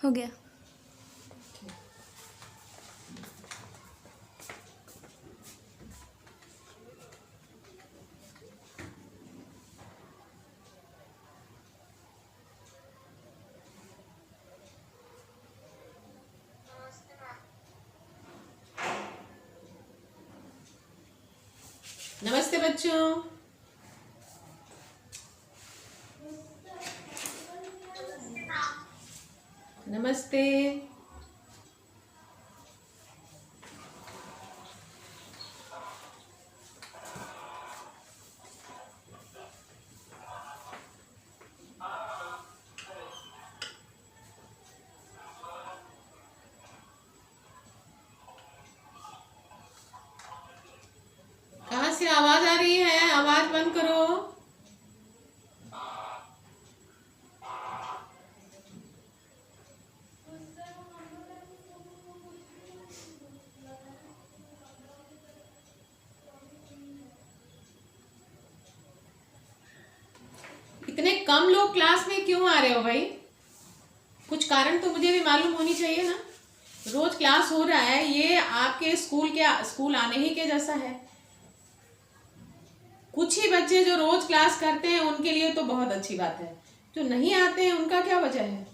हो गया। नमस्ते बच्चों। नमस्ते। कहाँ से आवाज आ रही है? आवाज बंद करो। इतने कम लोग क्लास में क्यों आ रहे हो भाई? कुछ कारण तो मुझे भी मालूम होनी चाहिए ना। रोज क्लास हो रहा है, ये आपके स्कूल आने ही के जैसा है। कुछ ही बच्चे जो रोज क्लास करते हैं उनके लिए तो बहुत अच्छी बात है, जो नहीं आते हैं उनका क्या वजह है?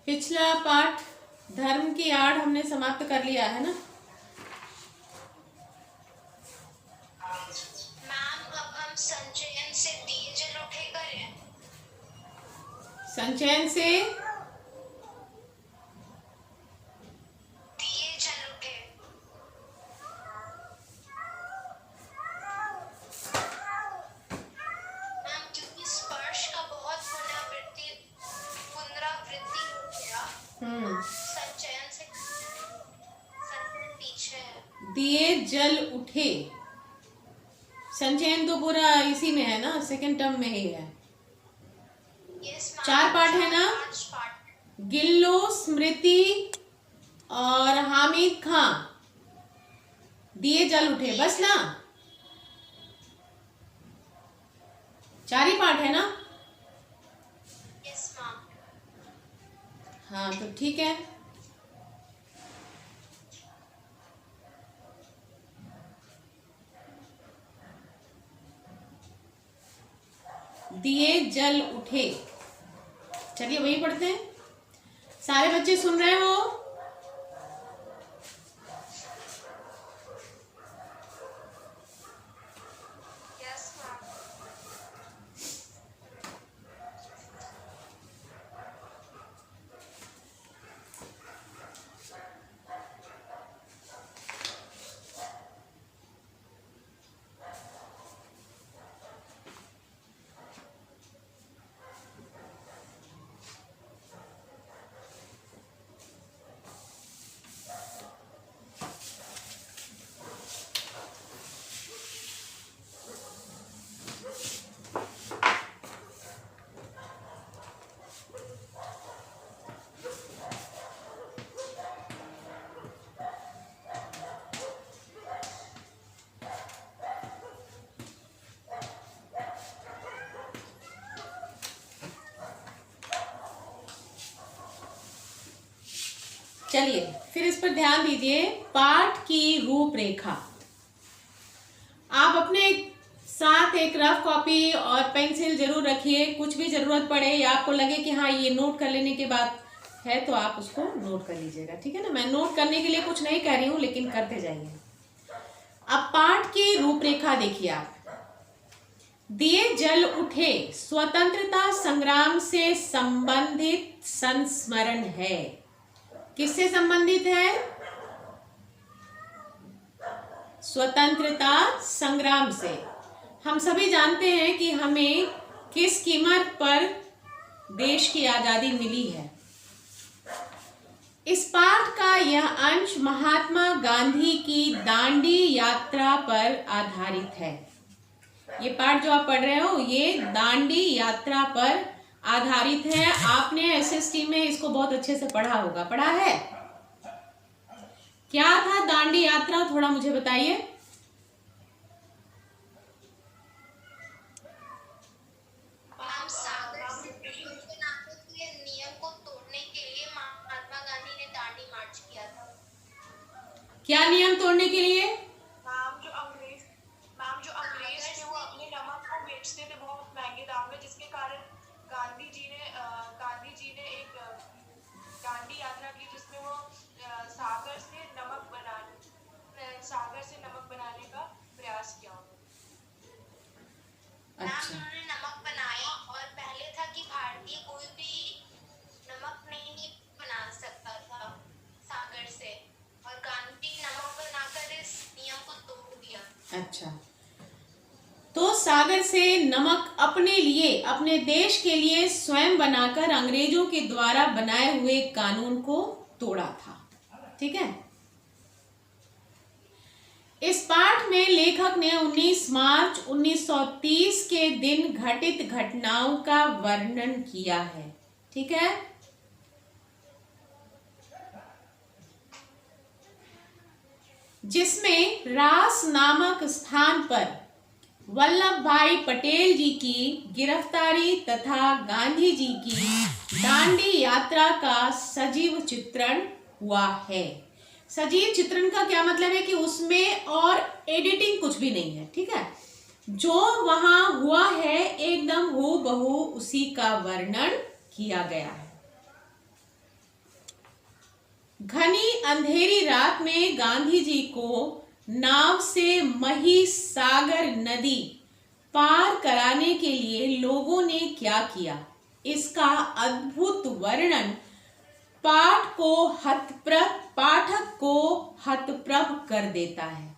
पिछला पाठ धर्म की आड़ हमने समाप्त कर लिया है ना। मैम अब हम संचयन से दिए जल उठे करें। संचयन से दिए जल उठे। मैम क्योंकि स्पर्श का बहुत पुनरावृत्ति हो गया। संचयन से संचयन पीछे है। दिए जल उठे। संचयन तो पूरा इसी में है ना, सेकंड टर्म में ही है। Yes ma'am. 4 पाठ है ना? 5 पाठ। गिल्लो, स्मृति और हामिद खां, दिए जल उठे, बस ना। 4 ही पाठ है ना? Yes ma'am. हाँ तो ठीक है। दिए जल उठे, चलिए वही पढ़ते हैं। सारे बच्चे सुन रहे हो? Yes ma'am. चलिए फिर इस पर ध्यान दीजिए। पाठ की रूपरेखा, आप अपने साथ एक रफ कॉपी और पेंसिल जरूर रखिए। कुछ भी जरूरत पड़े या आपको लगे कि हाँ ये नोट कर लेने के बाद है तो आप उसको नोट कर लीजिएगा, ठीक है ना। मैं नोट करने के लिए कुछ नहीं कह रही हूँ, लेकिन करते जाइए। अब पाठ की रूपरेखा देखिए आप। दिए जल उठे स्वतंत्रता संग्राम से संबंधित संस्मरण है। किससे संबंधित है? स्वतंत्रता संग्राम से। हम सभी जानते हैं कि हमें किस कीमत पर देश की आजादी मिली है। इस पाठ का यह अंश महात्मा गांधी की दांडी यात्रा पर आधारित है। ये पाठ जो आप पढ़ रहे हो ये दांडी यात्रा पर आधारित है। आपने एसएसटी में इसको बहुत अच्छे से पढ़ा होगा। पढ़ा है? क्या था दांडी यात्रा, थोड़ा मुझे बताइए। नियम को तोड़ने के लिए महात्मा गांधी ने दांडी मार्च किया था। क्या नियम तोड़ने के लिए? मैम जो अंग्रेज थे वो अपने नमक को बेचते थे बहुत महंगे दाम में, जिसके कारण गांधी जी ने एक दांडी यात्रा की, जिसमें वो सागर से नमक बनाने का प्रयास किया। अच्छा, उन्होंने नमक बनाया और पहले था कि भारतीय कोई भी नमक नहीं बना सकता था सागर से, और गांधी नमक बनाकर इस नियम को तोड़ दिया। अच्छा, तो सागर से नमक अपने लिए, अपने देश के लिए स्वयं बनाकर अंग्रेजों के द्वारा बनाए हुए कानून को तोड़ा था। ठीक है। इस पाठ में लेखक ने 19 मार्च 1930 के दिन घटित घटनाओं का वर्णन किया है। ठीक है। जिसमें रास नामक स्थान पर वल्लभ भाई पटेल जी की गिरफ्तारी तथा गांधी जी की दांडी यात्रा का सजीव चित्रण हुआ है। सजीव चित्रण का क्या मतलब है कि उसमें और एडिटिंग कुछ भी नहीं है। ठीक है। जो वहां हुआ है एकदम हूबहू उसी का वर्णन किया गया है। घनी अंधेरी रात में गांधी जी को नाव से महिसागर नदी पार कराने के लिए लोगों ने क्या किया, इसका अद्भुत वर्णन पाठक को हतप्रभ कर देता है।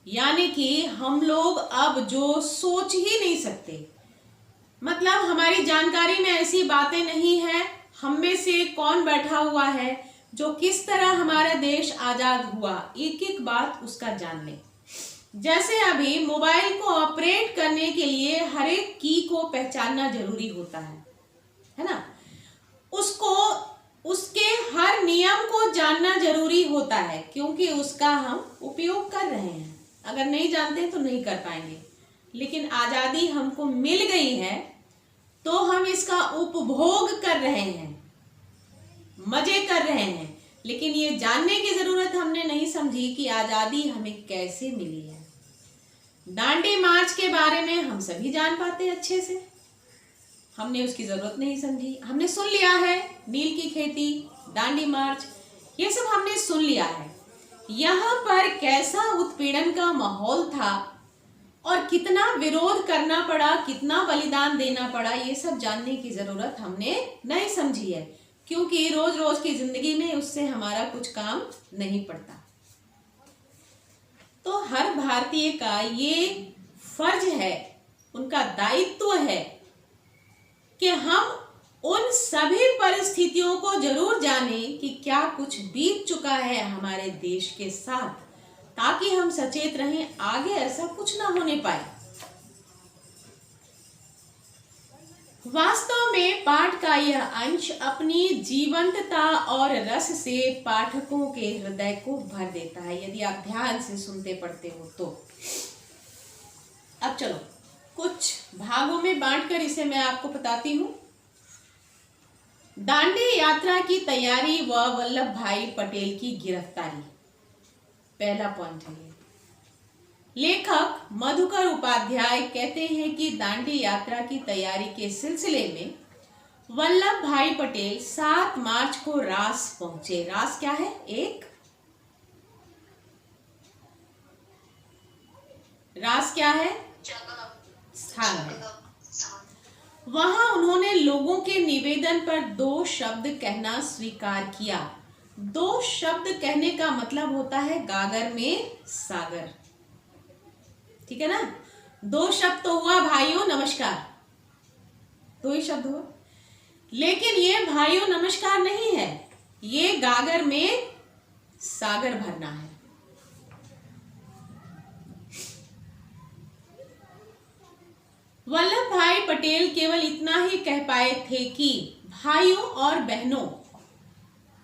यानी कि हम लोग अब जो सोच ही नहीं सकते, मतलब हमारी जानकारी में ऐसी बातें नहीं है। हम में से कौन बैठा हुआ है जो किस तरह हमारा देश आजाद हुआ, एक एक बात उसका जान ले। जैसे अभी मोबाइल को ऑपरेट करने के लिए हर एक की को पहचानना जरूरी होता है ना। उसको उसके हर नियम को जानना जरूरी होता है, क्योंकि उसका हम उपयोग कर रहे हैं। अगर नहीं जानते तो नहीं कर पाएंगे। लेकिन आजादी हमको मिल गई है तो हम इसका उपभोग कर रहे हैं, मजे कर रहे हैं। लेकिन ये जानने की जरूरत हमने नहीं समझी कि आजादी हमें कैसे मिली है। दांडी मार्च के बारे में हम सभी जान पाते हैं अच्छे से, हमने उसकी जरूरत नहीं समझी। हमने सुन लिया है नील की खेती, दांडी मार्च, ये सब हमने सुन लिया है। यहाँ पर कैसा उत्पीड़न का माहौल था और कितना विरोध करना पड़ा, कितना बलिदान देना पड़ा, ये सब जानने की जरूरत हमने नहीं समझी है, क्योंकि रोज रोज की जिंदगी में उससे हमारा कुछ काम नहीं पड़ता। तो हर भारतीय का ये फर्ज है, उनका दायित्व है कि हम उन सभी परिस्थितियों को जरूर जानें कि क्या कुछ बीत चुका है हमारे देश के साथ, ताकि हम सचेत रहें, आगे ऐसा कुछ ना होने पाए। वास्तव में पाठ का यह अंश अपनी जीवंतता और रस से पाठकों के हृदय को भर देता है, यदि आप ध्यान से सुनते पढ़ते हो तो। अब चलो कुछ भागों में बांटकर इसे मैं आपको बताती हूँ। दांडी यात्रा की तैयारी व वल्लभ भाई पटेल की गिरफ्तारी, पहला पॉइंट है। लेखक मधुकर उपाध्याय कहते हैं कि दांडी यात्रा की तैयारी के सिलसिले में वल्लभ भाई पटेल 7 मार्च को रास पहुंचे। रास क्या है? एक रास क्या है? स्थान है। वहां उन्होंने लोगों के निवेदन पर 2 शब्द कहना स्वीकार किया। 2 शब्द कहने का मतलब होता है गागर में सागर। ठीक है ना। 2 शब्द तो हुआ भाइयों नमस्कार, 2 ही शब्द हुआ। लेकिन ये भाइयों नमस्कार नहीं है, ये गागर में सागर भरना है। वल्लभ भाई पटेल केवल इतना ही कह पाए थे कि भाइयों और बहनों,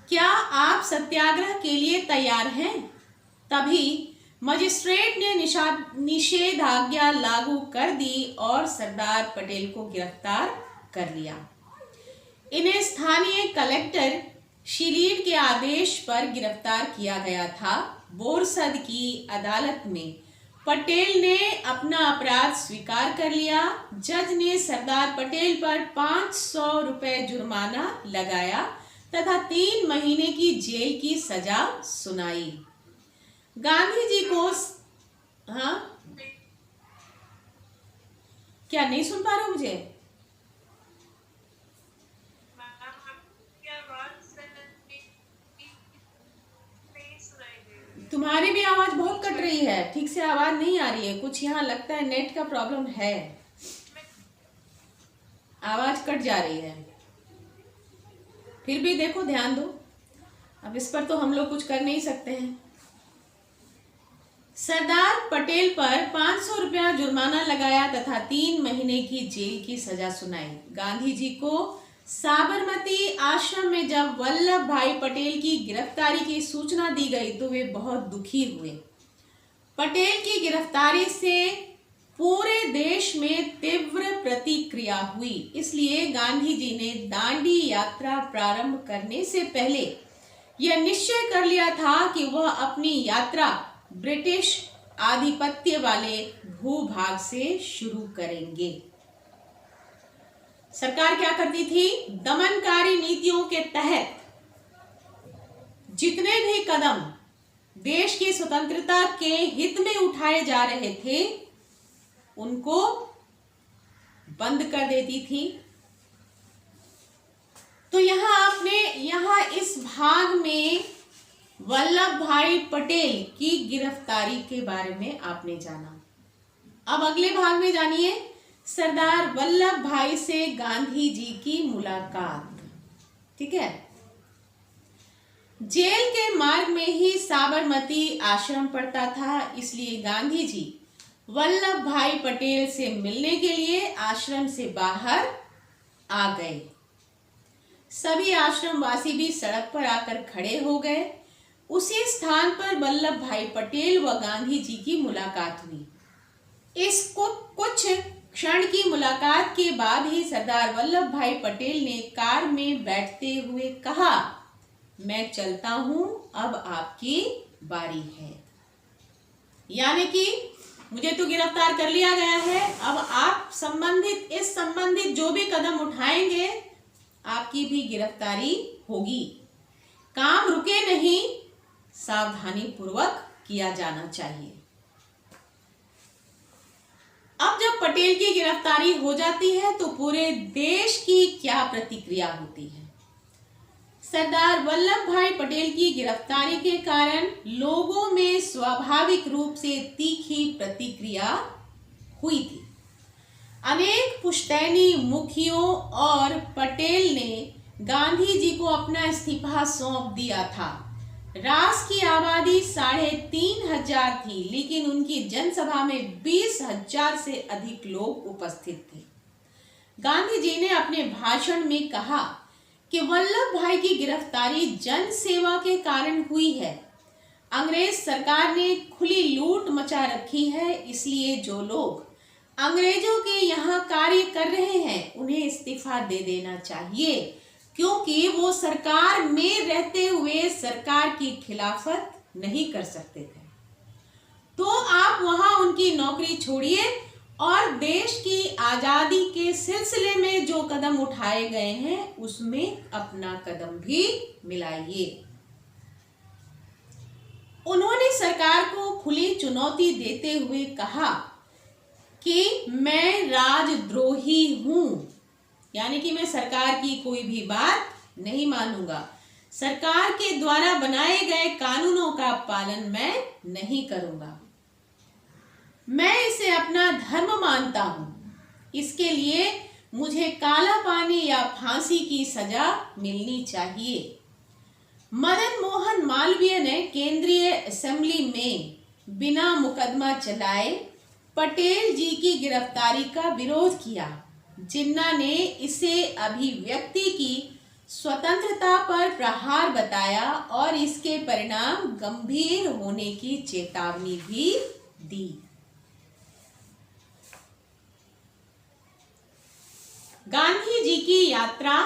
क्या आप सत्याग्रह के लिए तैयार हैं? तभी मजिस्ट्रेट ने निषेधाज्ञा लागू कर दी और सरदार पटेल को गिरफ्तार कर लिया। इन्हें स्थानीय कलेक्टर शिलीड के आदेश पर गिरफ्तार किया गया था। बोरसद की अदालत में पटेल ने अपना अपराध स्वीकार कर लिया। जज ने सरदार पटेल पर 500 रुपए जुर्माना लगाया तथा 3 महीने की जेल की सजा सुनाई। गांधी जी को हाँ क्या नहीं सुन पा रहे हो मुझे? तुम्हारी भी आवाज बहुत कट रही है, ठीक से आवाज नहीं आ रही है। कुछ यहाँ लगता है नेट का प्रॉब्लम है, आवाज कट जा रही है। फिर भी देखो, ध्यान दो, अब इस पर तो हम लोग कुछ कर नहीं सकते हैं। सरदार पटेल पर 500 रुपया जुर्माना लगाया तथा 3 महीने की जेल की सजा सुनाई। गांधी जी को साबरमती आश्रम में जब वल्लभ भाई पटेल की गिरफ्तारी की सूचना दी गई तो वे बहुत दुखी हुए। पटेल की गिरफ्तारी से पूरे देश में तीव्र प्रतिक्रिया हुई, इसलिए गांधी जी ने दांडी यात्रा प्रारंभ करने से पहले यह निश्चय कर लिया था कि वह अपनी यात्रा ब्रिटिश आधिपत्य वाले भूभाग से शुरू करेंगे। सरकार क्या करती थी? दमनकारी नीतियों के तहत जितने भी कदम देश की स्वतंत्रता के हित में उठाए जा रहे थे उनको बंद कर देती थी। तो यहाँ इस भाग में वल्लभ भाई पटेल की गिरफ्तारी के बारे में आपने जाना। अब अगले भाग में जानिए सरदार वल्लभ भाई से गांधी जी की मुलाकात। ठीक है, जेल के मार्ग में ही साबरमती आश्रम पड़ता था, इसलिए गांधी जी वल्लभ भाई पटेल से मिलने के लिए आश्रम से बाहर आ गए। सभी आश्रम वासी भी सड़क पर आकर खड़े हो गए। उसी स्थान पर वल्लभ भाई पटेल व गांधी जी की मुलाकात हुई। इसको कुछ क्षण की मुलाकात के बाद ही सरदार वल्लभ भाई पटेल ने कार में बैठते हुए कहा, मैं चलता हूं, अब आपकी बारी है। यानी कि मुझे तो गिरफ्तार कर लिया गया है, अब आप संबंधित जो भी कदम उठाएंगे आपकी भी गिरफ्तारी होगी। काम रुके नहीं, सावधानी पूर्वक किया जाना चाहिए। अब जब पटेल की गिरफ्तारी हो जाती है तो पूरे देश की क्या प्रतिक्रिया होती है? सरदार वल्लभ भाई पटेल की गिरफ्तारी के कारण लोगों में स्वाभाविक रूप से तीखी प्रतिक्रिया हुई थी। अनेक पुश्तैनी मुखियों और पटेल ने गांधी जी को अपना इस्तीफा सौंप दिया था। रास की आबादी 3,500 थी, लेकिन उनकी जनसभा में 20,000 से अधिक लोग उपस्थित थे। गांधी जी ने अपने भाषण में कहा कि वल्लभ भाई की गिरफ्तारी जन सेवा के कारण हुई है। अंग्रेज सरकार ने खुली लूट मचा रखी है, इसलिए जो लोग अंग्रेजों के यहाँ कार्य कर रहे हैं उन्हें इस्तीफा दे देना चाहिए, क्योंकि वो सरकार में रहते हुए सरकार की खिलाफत नहीं कर सकते थे। तो आप वहां उनकी नौकरी छोड़िए और देश की आजादी के सिलसिले में जो कदम उठाए गए हैं उसमें अपना कदम भी मिलाइए। उन्होंने सरकार को खुली चुनौती देते हुए कहा कि मैं राजद्रोही हूं, यानी कि मैं सरकार की कोई भी बात नहीं मानूंगा। सरकार के द्वारा बनाए गए कानूनों का पालन मैं नहीं करूंगा। मैं इसे अपना धर्म मानता हूं, इसके लिए मुझे काला पानी या फांसी की सजा मिलनी चाहिए। मदन मोहन मालवीय ने केंद्रीय असेंबली में बिना मुकदमा चलाए पटेल जी की गिरफ्तारी का विरोध किया। जिन्ना ने इसे अभिव्यक्ति की स्वतंत्रता पर प्रहार बताया और इसके परिणाम गंभीर होने की चेतावनी भी दी। गांधी जी की यात्रा।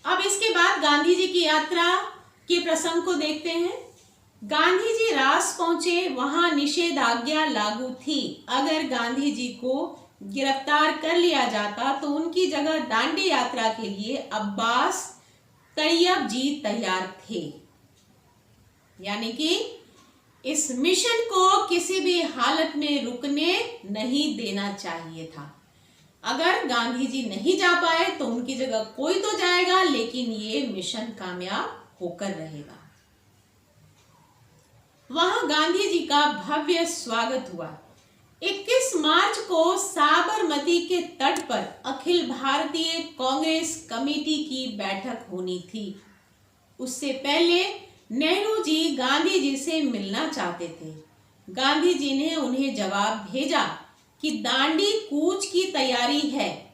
अब इसके बाद गांधी जी की यात्रा के प्रसंग को देखते हैं। गांधी जी रास पहुंचे, वहां निषेधाज्ञा लागू थी। अगर गांधी जी को गिरफ्तार कर लिया जाता तो उनकी जगह दांडी यात्रा के लिए अब्बास तैयब जी तैयार थे। यानी कि इस मिशन को किसी भी हालत में रुकने नहीं देना चाहिए था। अगर गांधी जी नहीं जा पाए तो उनकी जगह कोई तो जाएगा, लेकिन ये मिशन कामयाब होकर रहेगा। वहां गांधी जी का भव्य स्वागत हुआ। 21 मार्च को साबरमती के तट पर अखिल भारतीय कांग्रेस कमेटी की बैठक होनी थी। उससे पहले नेहरू जी गांधी जी से मिलना चाहते थे। गांधी जी ने उन्हें जवाब भेजा कि दांडी कूच की तैयारी है,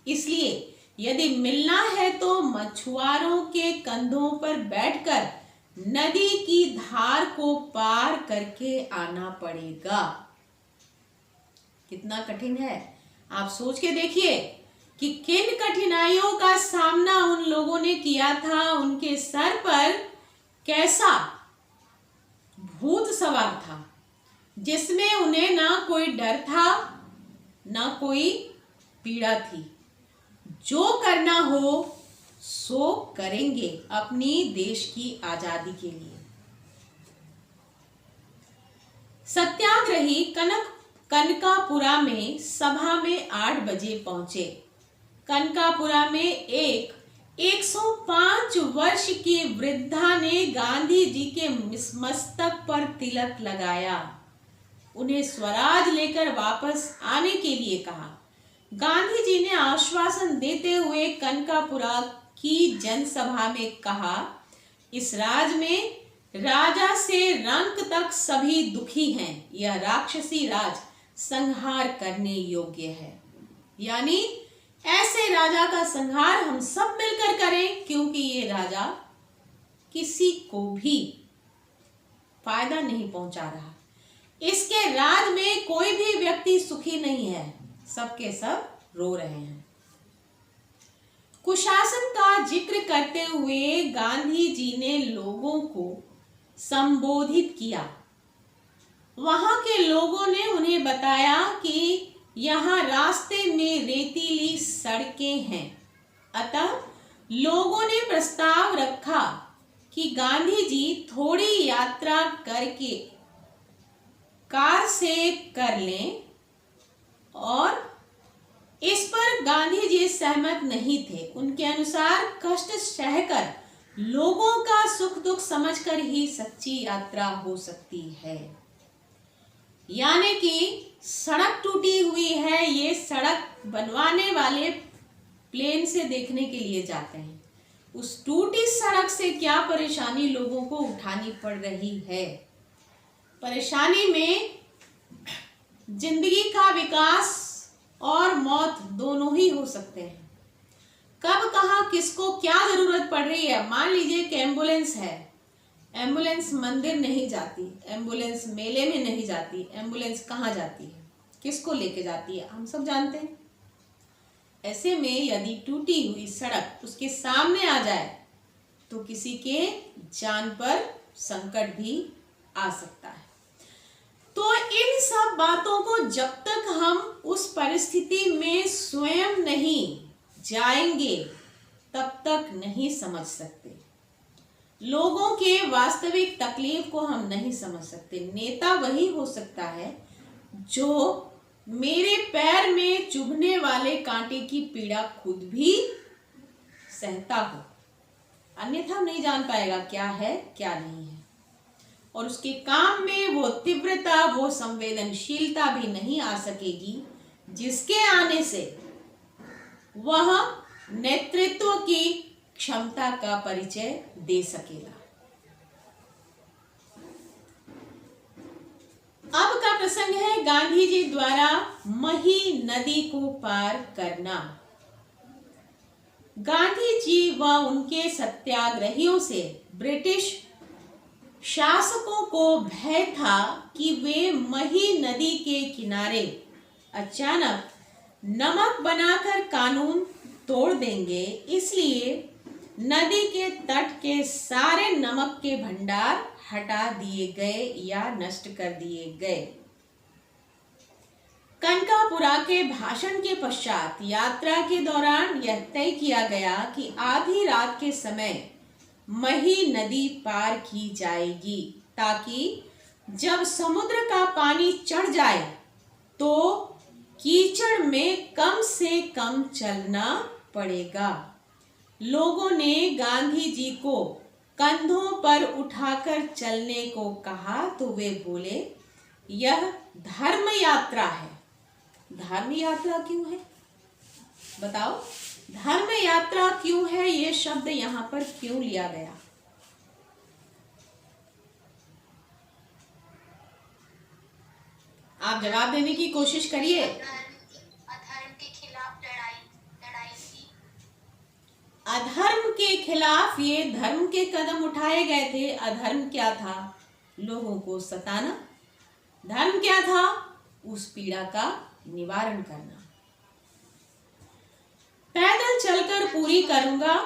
इसलिए यदि मिलना है तो मछुआरों के कंधों पर बैठकर नदी की धार को पार करके आना पड़ेगा। कितना कठिन है, आप सोच के देखिए कि किन कठिनाइयों का सामना उन लोगों ने किया था। उनके सर पर कैसा भूत सवार था, जिसमें उन्हें ना कोई डर था ना कोई पीड़ा थी। जो करना हो सो करेंगे अपनी देश की आजादी के लिए। सत्याग्रही कनकापुरा में सभा में 8 बजे पहुंचे। कनकापुरा में एक 105 वर्ष की वृद्धा ने गांधी जी के मस्तक पर तिलक लगाया, उन्हें स्वराज लेकर वापस आने के लिए कहा। गांधी जी ने आश्वासन देते हुए कनकापुरा की जनसभा में कहा, इस राज में राजा से रंक तक सभी दुखी हैं। यह राक्षसी राज संहार करने योग्य है। यानी ऐसे राजा का संहार हम सब मिलकर करें, क्योंकि ये राजा किसी को भी फायदा नहीं पहुंचा रहा। इसके राज में कोई भी व्यक्ति सुखी नहीं है, सबके सब रो रहे हैं। कुशासन का जिक्र करते हुए गांधी जी ने लोगों को संबोधित किया। वहां के लोगों ने उन्हें बताया कि यहाँ रास्ते में रेतीली सड़कें हैं, अतः लोगों ने प्रस्ताव रखा कि गांधी जी थोड़ी यात्रा करके कार से कर लें, और इस पर गांधी जी सहमत नहीं थे। उनके अनुसार कष्ट सहकर लोगों का सुख दुख समझकर ही सच्ची यात्रा हो सकती है। यानी कि सड़क टूटी हुई है, ये सड़क बनवाने वाले प्लेन से देखने के लिए जाते हैं। उस टूटी सड़क से क्या परेशानी लोगों को उठानी पड़ रही है। परेशानी में जिंदगी का विकास और मौत दोनों ही हो सकते हैं। कब कहाँ किसको क्या जरूरत पड़ रही है। मान लीजिए कि एम्बुलेंस है, एम्बुलेंस मंदिर नहीं जाती, एम्बुलेंस मेले में नहीं जाती, एम्बुलेंस कहाँ जाती है, किसको लेके जाती है, हम सब जानते हैं। ऐसे में यदि टूटी हुई सड़क उसके सामने आ जाए तो किसी के जान पर संकट भी आ सकता है। तो इन सब बातों को जब तक हम उस परिस्थिति में स्वयं नहीं जाएंगे तब तक नहीं समझ सकते। लोगों के वास्तविक तकलीफ को हम नहीं समझ सकते। नेता वही हो सकता है जो मेरे पैर में चुभने वाले कांटे की पीड़ा खुद भी सहता हो, अन्यथा नहीं जान पाएगा क्या है क्या नहीं है, और उसके काम में वो तीव्रता, वो संवेदनशीलता भी नहीं आ सकेगी जिसके आने से वह नेतृत्व की क्षमता का परिचय दे सकेगा। अब का प्रसंग है गांधी जी द्वारा मही नदी को पार करना। गांधी जी व उनके सत्याग्रहियों से ब्रिटिश शासकों को भय था कि वे मही नदी के किनारे अचानक नमक बनाकर कानून तोड़ देंगे, इसलिए नदी के तट के सारे नमक के भंडार हटा दिए गए या नष्ट कर दिए गए। कनकापुरा के भाषण के पश्चात यात्रा के दौरान यह तय किया गया कि आधी रात के समय मही नदी पार की जाएगी, ताकि जब समुद्र का पानी चढ़ जाए तो कीचड़ में कम से कम चलना पड़ेगा। लोगों ने गांधी जी को कंधों पर उठाकर चलने को कहा तो वे बोले, यह धर्म यात्रा है। धर्म यात्रा क्यों है? बताओ, धर्म यात्रा क्यों है? ये शब्द यहां पर क्यों लिया गया? आप जवाब देने की कोशिश करिए। अधर्म के खिलाफ लड़ाई थी। अधर्म के खिलाफ ये धर्म के कदम उठाए गए थे। अधर्म क्या था? लोगों को सताना। धर्म क्या था? उस पीड़ा का निवारण करना। पैदल चलकर पूरी करूंगा